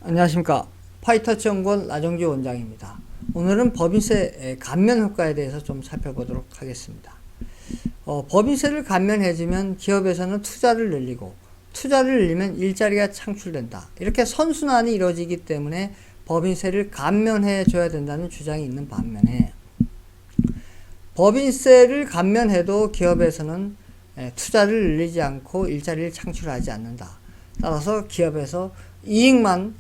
안녕하십니까. 파이터치 연구원 나정주 원장입니다. 오늘은 법인세 감면 효과에 대해서 좀 살펴보도록 하겠습니다. 법인세를 감면해주면 기업에서는 투자를 늘리고, 투자를 늘리면 일자리가 창출된다. 이렇게 선순환이 이루어지기 때문에 법인세를 감면해줘야 된다는 주장이 있는 반면에, 법인세를 감면해도 기업에서는 투자를 늘리지 않고 일자리를 창출하지 않는다. 따라서 기업에서 이익만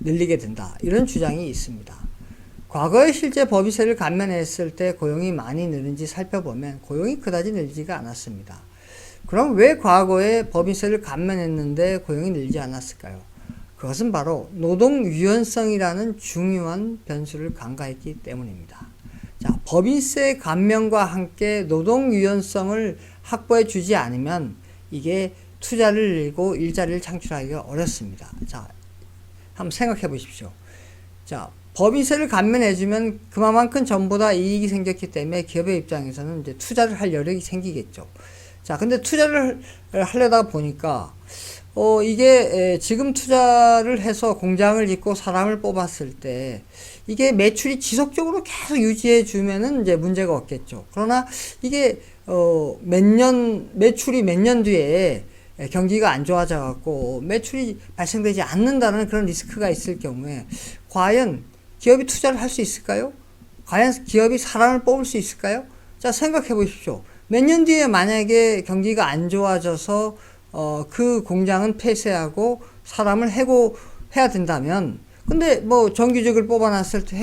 늘리게 된다. 이런 주장이 있습니다. 과거에 실제 법인세를 감면했을 때 고용이 많이 늘는지 살펴보면 고용이 그다지 늘지가 않았습니다. 그럼 왜 과거에 법인세를 감면했는데 고용이 늘지 않았을까요? 그것은 바로 노동 유연성이라는 중요한 변수를 간과했기 때문입니다. 자, 법인세 감면과 함께 노동 유연성을 확보해 주지 않으면 이게 투자를 늘리고 일자리를 창출하기가 어렵습니다. 자, 한번 생각해 보십시오. 자, 법인세를 감면해주면 그만큼 전보다 이익이 생겼기 때문에 기업의 입장에서는 이제 투자를 할 여력이 생기겠죠. 자, 근데 투자를 하려다 보니까, 이게, 지금 투자를 해서 공장을 짓고 사람을 뽑았을 때, 이게 매출이 지속적으로 계속 유지해 주면은 이제 문제가 없겠죠. 그러나 이게, 매출이 몇 년 뒤에 경기가 안 좋아져 갖고 매출이 발생되지 않는다는 그런 리스크가 있을 경우에, 과연 기업이 투자를 할 수 있을까요? 과연 기업이 사람을 뽑을 수 있을까요? 자, 생각해 보십시오. 몇 년 뒤에 만약에 경기가 안 좋아져서 그 공장은 폐쇄하고 사람을 해고해야 된다면, 근데 뭐 정규직을 뽑아놨을 때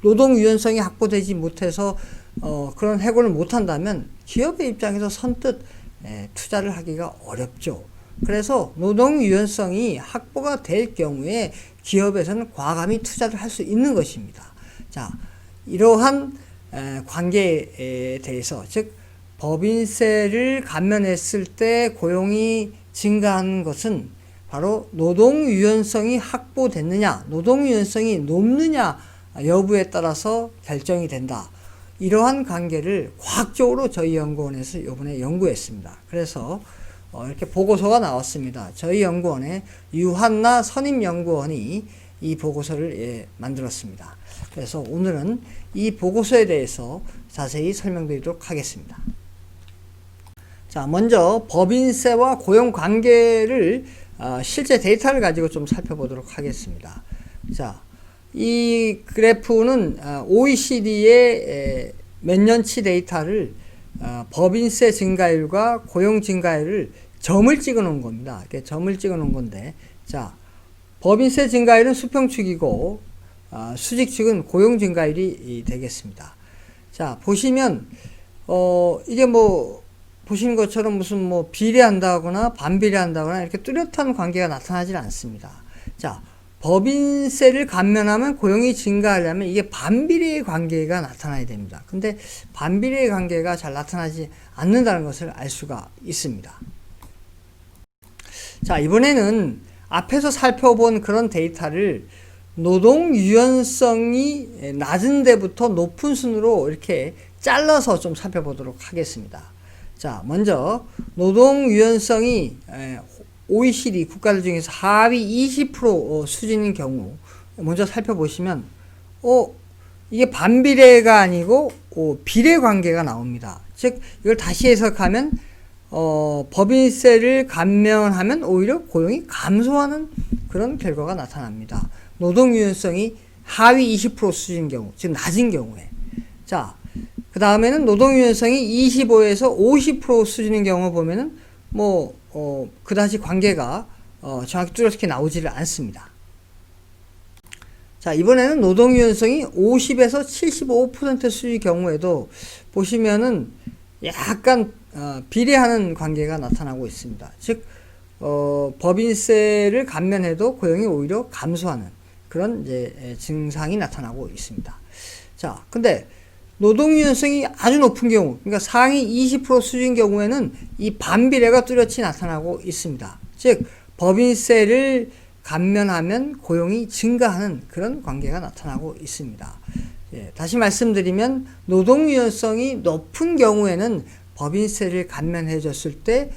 노동 유연성이 확보되지 못해서 그런 해고를 못 한다면 기업의 입장에서 선뜻 투자를 하기가 어렵죠. 그래서 노동 유연성이 확보가 될 경우에 기업에서는 과감히 투자를 할 수 있는 것입니다. 자, 이러한 관계에 대해서, 즉 법인세를 감면했을 때 고용이 증가하는 것은 바로 노동 유연성이 확보됐느냐, 노동 유연성이 높느냐 여부에 따라서 결정이 된다. 이러한 관계를 과학적으로 저희 연구원에서 이번에 연구했습니다. 그래서 이렇게 보고서가 나왔습니다. 저희 연구원의 유한나 선임연구원이 이 보고서를 만들었습니다. 그래서 오늘은 이 보고서에 대해서 자세히 설명드리도록 하겠습니다. 자, 먼저 법인세와 고용 관계를 실제 데이터를 가지고 좀 살펴보도록 하겠습니다. 자, 이 그래프는 OECD의 몇 년치 데이터를 법인세 증가율과 고용 증가율을 점을 찍어 놓은 겁니다. 이렇게 점을 찍어 놓은 건데, 자, 법인세 증가율은 수평축이고 수직축은 고용 증가율이 되겠습니다. 자, 보시면 이게 뭐 보시는 것처럼 무슨 뭐 비례한다거나 반비례한다거나 이렇게 뚜렷한 관계가 나타나지 않습니다. 자, 법인세를 감면하면 고용이 증가하려면 이게 반비례의 관계가 나타나야 됩니다. 근데 반비례의 관계가 잘 나타나지 않는다는 것을 알 수가 있습니다. 자, 이번에는 앞에서 살펴본 그런 데이터를 노동 유연성이 낮은 데부터 높은 순으로 이렇게 잘라서 좀 살펴보도록 하겠습니다. 자, 먼저 노동 유연성이 OECD 국가들 중에서 하위 20% 수준인 경우 먼저 살펴보시면 이게 반비례가 아니고 비례 관계가 나옵니다. 즉 이걸 다시 해석하면 법인세를 감면하면 오히려 고용이 감소하는 그런 결과가 나타납니다. 노동 유연성이 하위 20% 수준인 경우, 즉 낮은 경우에. 자, 그 다음에는 노동 유연성이 25에서 50% 수준인 경우 보면은 그다지 관계가 정확히 뚜렷하게 나오지를 않습니다. 자, 이번에는 노동 유연성이 50에서 75% 수준의 경우에도 보시면은 약간 비례하는 관계가 나타나고 있습니다. 즉 법인세를 감면해도 고용이 오히려 감소하는 그런 이제 증상이 나타나고 있습니다. 자, 근데 노동 유연성이 아주 높은 경우, 그러니까 상위 20% 수준인 경우에는 이 반비례가 뚜렷이 나타나고 있습니다. 즉 법인세를 감면하면 고용이 증가하는 그런 관계가 나타나고 있습니다. 다시 말씀드리면 노동 유연성이 높은 경우에는 법인세를 감면해 줬을 때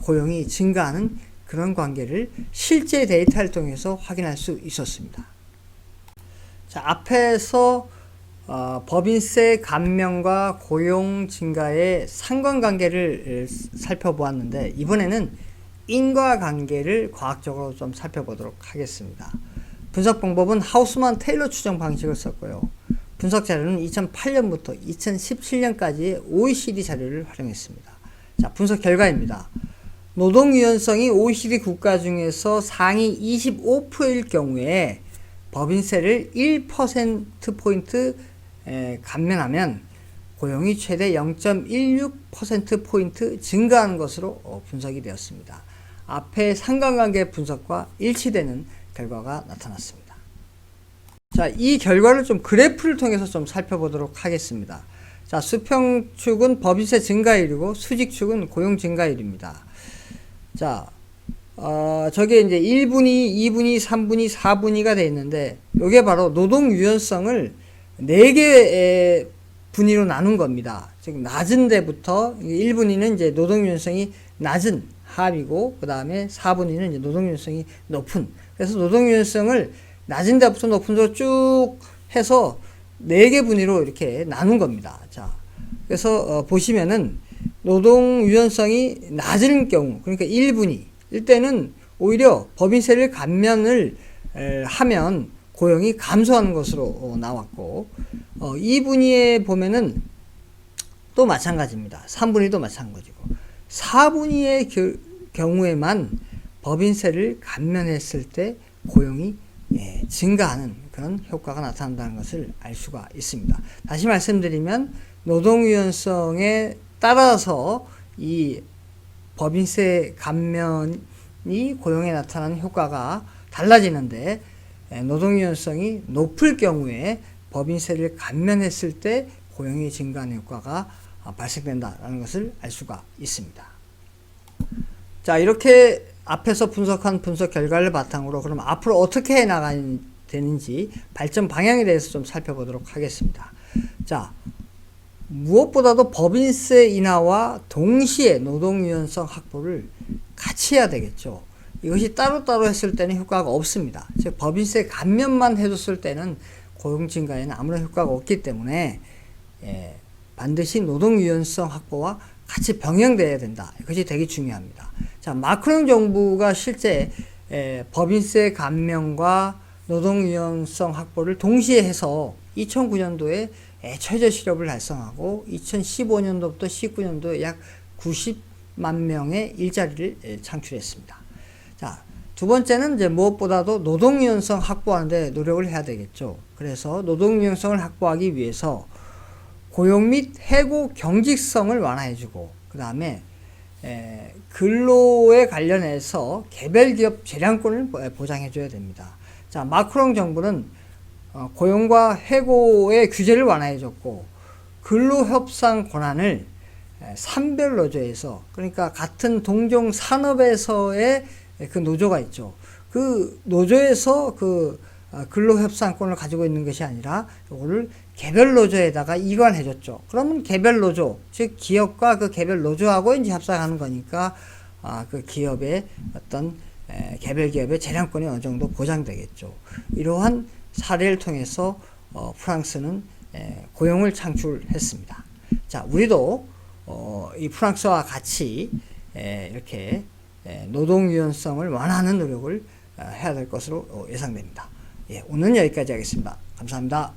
고용이 증가하는 그런 관계를 실제 데이터를 통해서 확인할 수 있었습니다. 자, 앞에서 법인세 감면과 고용 증가의 상관관계를 살펴보았는데 이번에는 인과관계를 과학적으로 좀 살펴보도록 하겠습니다. 분석 방법은 하우스만 테일러 추정 방식을 썼고요. 분석 자료는 2008년부터 2017년까지의 OECD 자료를 활용했습니다. 자, 분석 결과입니다. 노동 유연성이 OECD 국가 중에서 상위 25%일 경우에 법인세를 1%포인트 감면하면 고용이 최대 0.16%포인트 증가하는 것으로 분석이 되었습니다. 앞의 상관관계 분석과 일치되는 결과가 나타났습니다. 자, 이 결과를 좀 그래프를 통해서 좀 살펴보도록 하겠습니다. 자, 수평축은 법인세 증가율이고 수직축은 고용 증가율입니다. 자, 저게 이제 1분위, 2분위, 3분위, 4분위가 되어 있는데, 요게 바로 노동 유연성을 4개의 분위로 나눈 겁니다. 즉, 낮은 데부터 1분위는 이제 노동 유연성이 낮은 하위고, 그 다음에 4분위는 이제 노동 유연성이 높은. 그래서 노동 유연성을 낮은 데부터 높은 데로 쭉 해서 4개 분위로 이렇게 나눈 겁니다. 자, 그래서 보시면은 노동 유연성이 낮은 경우, 그러니까 1분위, 이때는 오히려 법인세를 감면을 하면 고용이 감소하는 것으로 나왔고, 2분위에 보면은 또 마찬가지입니다. 3분위도 마찬가지고, 4분위의 경우에만 법인세를 감면했을 때 고용이 증가하는 그런 효과가 나타난다는 것을 알 수가 있습니다. 다시 말씀드리면 노동 유연성에 따라서 이 법인세 감면이 고용에 나타나는 효과가 달라지는데, 노동 유연성이 높을 경우에 법인세를 감면했을 때 고용이 증가하는 효과가 발생된다는 것을 알 수가 있습니다. 자, 이렇게 앞에서 분석한 분석 결과를 바탕으로 그럼 앞으로 어떻게 해 나가야 되는지 발전 방향에 대해서 좀 살펴보도록 하겠습니다. 자, 무엇보다도 법인세 인하와 동시에 노동 유연성 확보를 같이 해야 되겠죠. 이것이 따로따로 했을 때는 효과가 없습니다. 즉 법인세 감면만 해줬을 때는 고용 증가에는 아무런 효과가 없기 때문에 반드시 노동 유연성 확보와 같이 병행돼야 된다. 이것이 되게 중요합니다. 자, 마크롱 정부가 실제 법인세 감면과 노동 유연성 확보를 동시에 해서 2009년도에 최저 실업을 달성하고 2015년도부터 19년도에 약 90만 명의 일자리를 창출했습니다. 자, 두 번째는 이제 무엇보다도 노동 유연성 확보하는데 노력을 해야 되겠죠. 그래서 노동 유연성을 확보하기 위해서 고용 및 해고 경직성을 완화해주고, 그 다음에 근로에 관련해서 개별 기업 재량권을 보장해줘야 됩니다. 자, 마크롱 정부는 고용과 해고의 규제를 완화해줬고, 근로협상 권한을 산별 노조에서, 그러니까 같은 동종 산업에서의 그 노조가 있죠. 그 노조에서 그 근로협상권을 가지고 있는 것이 아니라 이거를 개별 노조에다가 이관해줬죠. 그러면 개별 노조, 즉 기업과 그 개별 노조하고 이제 협상하는 거니까 그 기업의 어떤 개별 기업의 재량권이 어느 정도 보장되겠죠. 이러한 사례를 통해서 프랑스는 고용을 창출했습니다. 자, 우리도 이 프랑스와 같이 이렇게 노동 유연성을 완화하는 노력을 해야 될 것으로 예상됩니다. 예, 오늘은 여기까지 하겠습니다. 감사합니다.